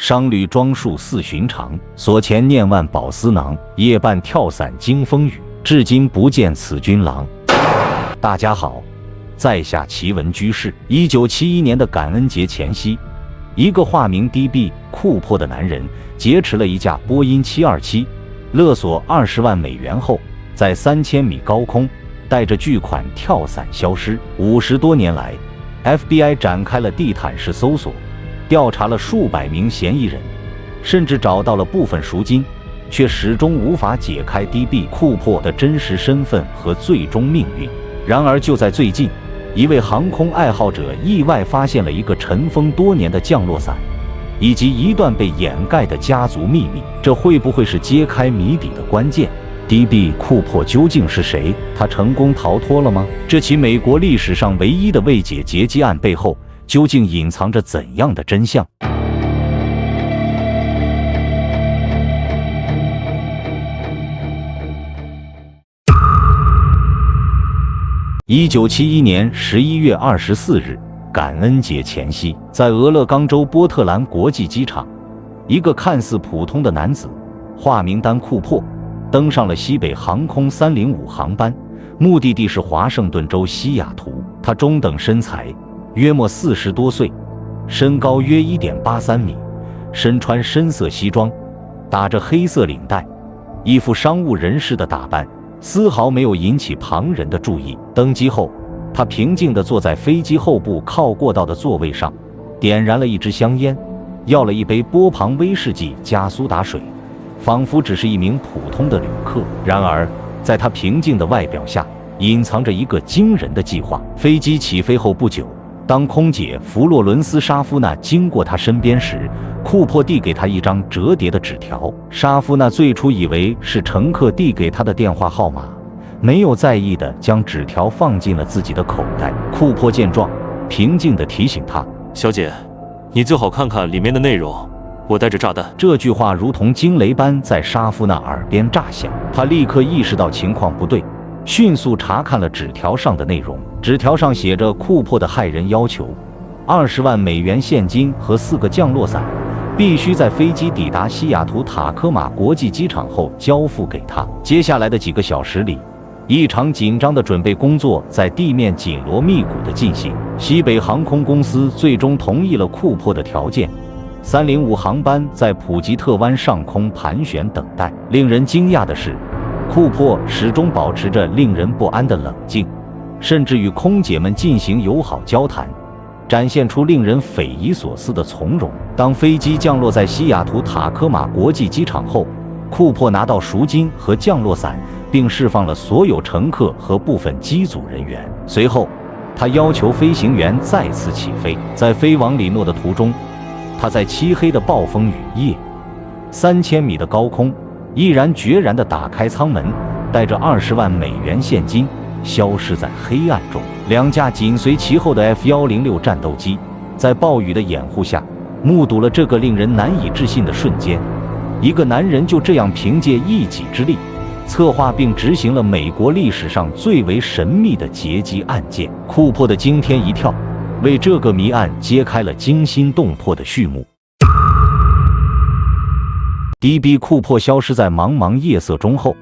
商旅装束似寻常，所前念万宝丝囊，夜半跳伞惊风雨，至今不见此君郎。大家好，在下奇闻居士。1971年的感恩节前夕，一个化名 DB 库珀的男人劫持了一架波音727，勒索20万美元后，在3000米高空带着巨款跳伞消失。50多年来， FBI 展开了地毯式搜索，调查了数百名嫌疑人，甚至找到了部分赎金，却始终无法解开 DB 库珀的真实身份和最终命运。然而就在最近，一位航空爱好者意外发现了一个尘封多年的降落伞，以及一段被掩盖的家族秘密。这会不会是揭开谜底的关键？ DB 库珀究竟是谁？他成功逃脱了吗？这起美国历史上唯一的未解劫机案背后究竟隐藏着怎样的真相？1971年11月24日，感恩节前夕，在俄勒冈州波特兰国际机场，一个看似普通的男子，化名丹·库珀，登上了西北航空305航班，目的地是华盛顿州西雅图。他中等身材，约莫40多岁，身高约1.83米，身穿深色西装，打着黑色领带，一副商务人士的打扮，丝毫没有引起旁人的注意。登机后，他平静地坐在飞机后部靠过道的座位上，点燃了一支香烟，要了一杯波旁威士忌加苏打水，仿佛只是一名普通的旅客。然而，在他平静的外表下，隐藏着一个惊人的计划。飞机起飞后不久，当空姐弗洛伦斯·沙夫纳经过他身边时，库珀递给他一张折叠的纸条。沙夫纳最初以为是乘客递给他的电话号码，没有在意地将纸条放进了自己的口袋。库珀见状，平静地提醒他：“小姐，你最好看看里面的内容，我带着炸弹。”这句话如同惊雷般在沙夫纳耳边炸响，他立刻意识到情况不对，迅速查看了纸条上的内容。纸条上写着库珀的骇人要求：20万美元现金和4个降落伞，必须在飞机抵达西雅图塔科马国际机场后交付给他。接下来的几个小时里，一场紧张的准备工作在地面紧锣密鼓地进行。西北航空公司最终同意了库珀的条件，305航班在普吉特湾上空盘旋等待。令人惊讶的是，库珀始终保持着令人不安的冷静，甚至与空姐们进行友好交谈，展现出令人匪夷所思的从容。当飞机降落在西雅图塔科马国际机场后，库珀拿到赎金和降落伞，并释放了所有乘客和部分机组人员。随后，他要求飞行员再次起飞。在飞往里诺的途中，他在漆黑的暴风雨夜，3000米的高空，毅然决然地打开舱门，带着20万美元现金消失在黑暗中。2架紧随其后的 F-106战斗机在暴雨的掩护下，目睹了这个令人难以置信的瞬间。一个男人就这样凭借一己之力，策划并执行了美国历史上最为神秘的劫机案件。库珀的惊天一跳，为这个谜案揭开了惊心动魄的序幕。DB 库珀消失在茫茫夜色中后，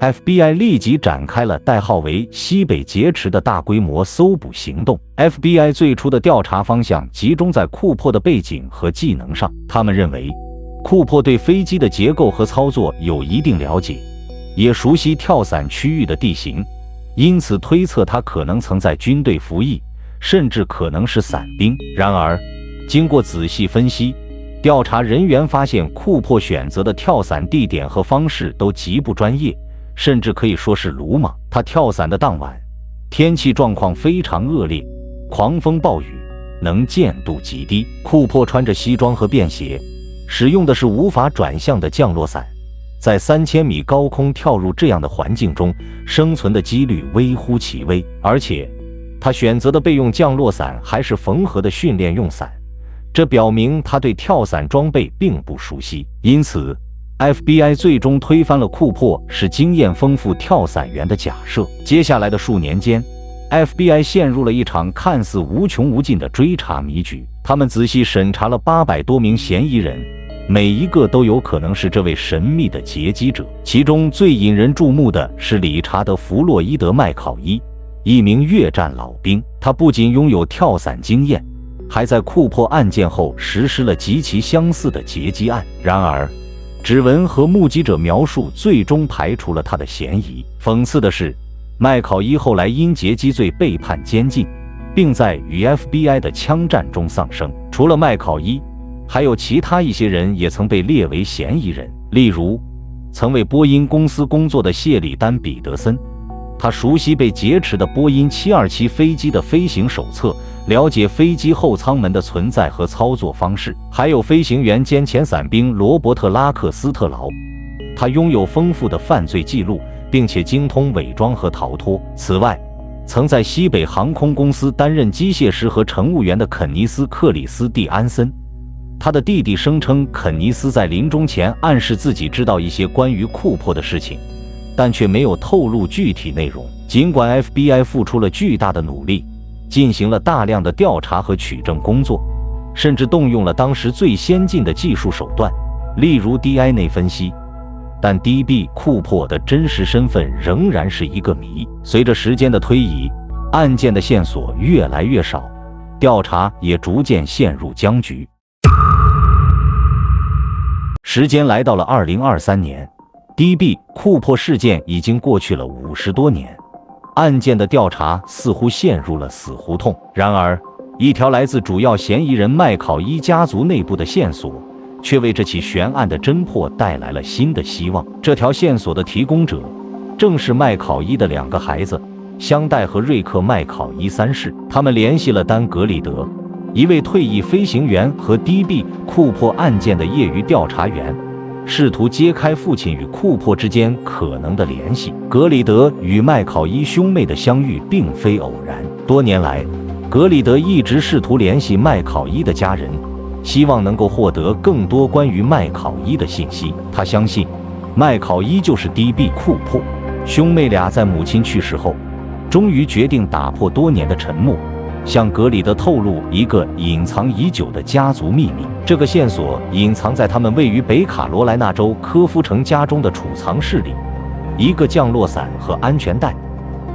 FBI 立即展开了代号为西北劫持的大规模搜捕行动。 FBI 最初的调查方向集中在库珀的背景和技能上，他们认为库珀对飞机的结构和操作有一定了解，也熟悉跳伞区域的地形，因此推测他可能曾在军队服役，甚至可能是伞兵。然而，经过仔细分析，调查人员发现库珀选择的跳伞地点和方式都极不专业，甚至可以说是鲁莽。他跳伞的当晚，天气状况非常恶劣，狂风暴雨，能见度极低。库珀穿着西装和便鞋，使用的是无法转向的降落伞，在3000米高空跳入这样的环境中，生存的几率微乎其微。而且，他选择的备用降落伞还是缝合的训练用伞，这表明他对跳伞装备并不熟悉。因此， FBI 最终推翻了库珀是经验丰富跳伞员的假设。接下来的数年间， FBI 陷入了一场看似无穷无尽的追查迷局。他们仔细审查了800多名嫌疑人，每一个都有可能是这位神秘的劫机者。其中最引人注目的是理查德·弗洛伊德·麦考伊，一名越战老兵。他不仅拥有跳伞经验，还在库珀案件后实施了极其相似的劫机案。然而，指纹和目击者描述最终排除了他的嫌疑。讽刺的是，麦考伊后来因劫机罪被判监禁，并在与 FBI 的枪战中丧生。除了麦考伊，还有其他一些人也曾被列为嫌疑人，例如曾为波音公司工作的谢里丹·彼得森，他熟悉被劫持的波音727飞机的飞行手册，了解飞机后舱门的存在和操作方式。还有飞行员兼前伞兵罗伯特·拉克斯特劳，他拥有丰富的犯罪记录，并且精通伪装和逃脱。此外，曾在西北航空公司担任机械师和乘务员的肯尼斯·克里斯蒂安森，他的弟弟声称肯尼斯在临终前暗示自己知道一些关于库珀的事情，但却没有透露具体内容。尽管 FBI 付出了巨大的努力，进行了大量的调查和取证工作，甚至动用了当时最先进的技术手段，例如 DNA 分析，但 DB 库珀的真实身份仍然是一个谜。随着时间的推移，案件的线索越来越少，调查也逐渐陷入僵局。时间来到了2023年，DB 库珀事件已经过去了50多年，案件的调查似乎陷入了死胡同。然而，一条来自主要嫌疑人麦考伊家族内部的线索，却为这起悬案的侦破带来了新的希望。这条线索的提供者，正是麦考伊的2个孩子，香戴和瑞克·麦考伊3世。他们联系了丹·格里德，一位退役飞行员和 DB 库珀案件的业余调查员，试图揭开父亲与库珀之间可能的联系。格里德与麦考伊兄妹的相遇并非偶然，多年来，格里德一直试图联系麦考伊的家人，希望能够获得更多关于麦考伊的信息。他相信，麦考伊就是 DB 库珀。兄妹俩在母亲去世后，终于决定打破多年的沉默，向格里德透露一个隐藏已久的家族秘密。这个线索隐藏在他们位于北卡罗来纳州科夫城家中的储藏室里，一个降落伞和安全带。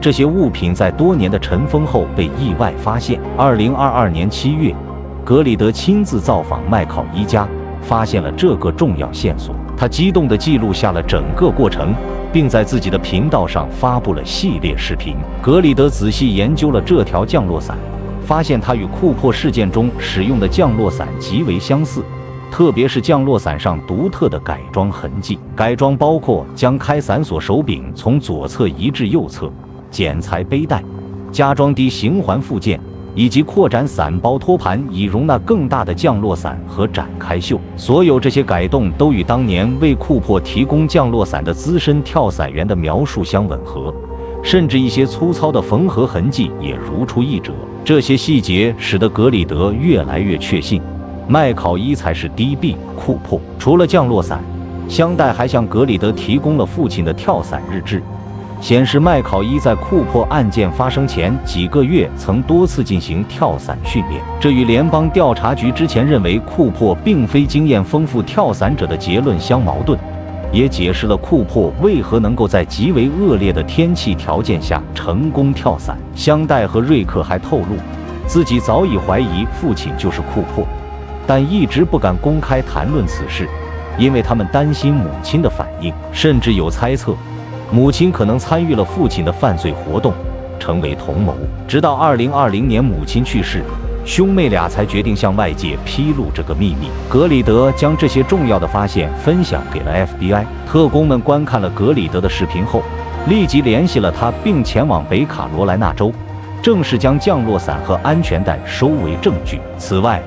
这些物品在多年的尘封后被意外发现。2022年7月，格里德亲自造访麦考伊家，发现了这个重要线索。他激动地记录下了整个过程，并在自己的频道上发布了系列视频。格里德仔细研究了这条降落伞，发现它与库珀事件中使用的降落伞极为相似，特别是降落伞上独特的改装痕迹。改装包括将开伞锁手柄从左侧移至右侧，剪裁背带，加装低形环附件，以及扩展伞包托盘以容纳更大的降落伞和展开袖。所有这些改动都与当年为库珀提供降落伞的资深跳伞员的描述相吻合，甚至一些粗糙的缝合痕迹也如出一辙。这些细节使得格里德越来越确信，麦考伊才是 DB 库珀。除了降落伞，香戴还向格里德提供了父亲的跳伞日志，显示麦考伊在库珀案件发生前几个月曾多次进行跳伞训练。这与联邦调查局之前认为库珀并非经验丰富跳伞者的结论相矛盾，也解释了库珀为何能够在极为恶劣的天气条件下成功跳伞。香戴和瑞克还透露，自己早已怀疑父亲就是库珀，但一直不敢公开谈论此事，因为他们担心母亲的反应，甚至有猜测母亲可能参与了父亲的犯罪活动，成为同谋。直到2020年母亲去世，兄妹俩才决定向外界披露这个秘密。格里德将这些重要的发现分享给了 FBI， 特工们观看了格里德的视频后，立即联系了他，并前往北卡罗来纳州，正式将降落伞和安全带收为证据。此外，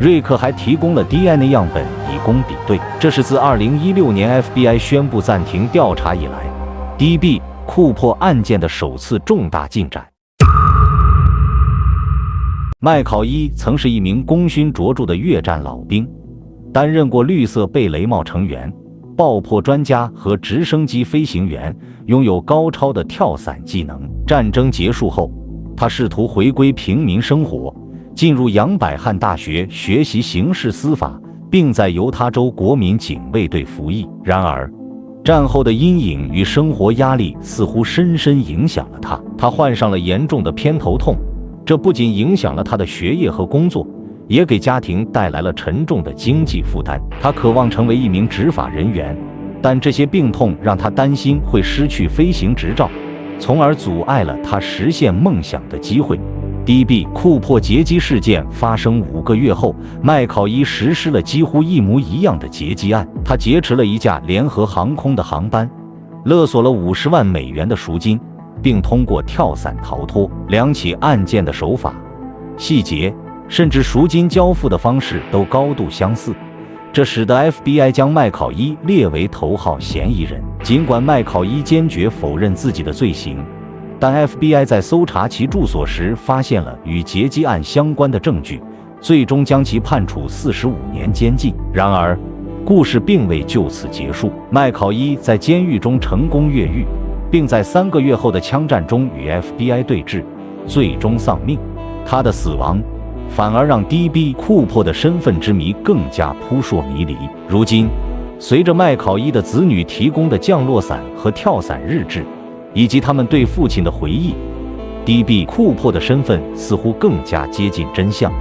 瑞克还提供了 DNA 样本以供比对。这是自2016年 FBI 宣布暂停调查以来，DB 库珀案件的首次重大进展。麦考伊曾是一名功勋卓著的越战老兵，担任过绿色贝雷帽成员、爆破专家和直升机飞行员，拥有高超的跳伞技能。战争结束后，他试图回归平民生活，进入杨百翰大学学习刑事司法，并在犹他州国民警卫队服役。然而，战后的阴影与生活压力似乎深深影响了他，他患上了严重的偏头痛，这不仅影响了他的学业和工作，也给家庭带来了沉重的经济负担。他渴望成为一名执法人员，但这些病痛让他担心会失去飞行执照，从而阻碍了他实现梦想的机会。DB 库珀劫机事件发生5个月后，麦考伊实施了几乎一模一样的劫机案。他劫持了一架联合航空的航班，勒索了50万美元的赎金，并通过跳伞逃脱。2起案件的手法、细节，甚至赎金交付的方式都高度相似，这使得 FBI 将麦考伊列为头号嫌疑人。尽管麦考伊坚决否认自己的罪行，但 FBI 在搜查其住所时发现了与劫机案相关的证据，最终将其判处45年监禁。然而，故事并未就此结束。麦考伊在监狱中成功越狱，并在3个月后的枪战中与 FBI 对峙，最终丧命。他的死亡反而让 DB 库珀的身份之谜更加扑朔迷离。如今，随着麦考伊的子女提供的降落伞和跳伞日志，以及他们对父亲的回忆，DB 库珀的身份似乎更加接近真相。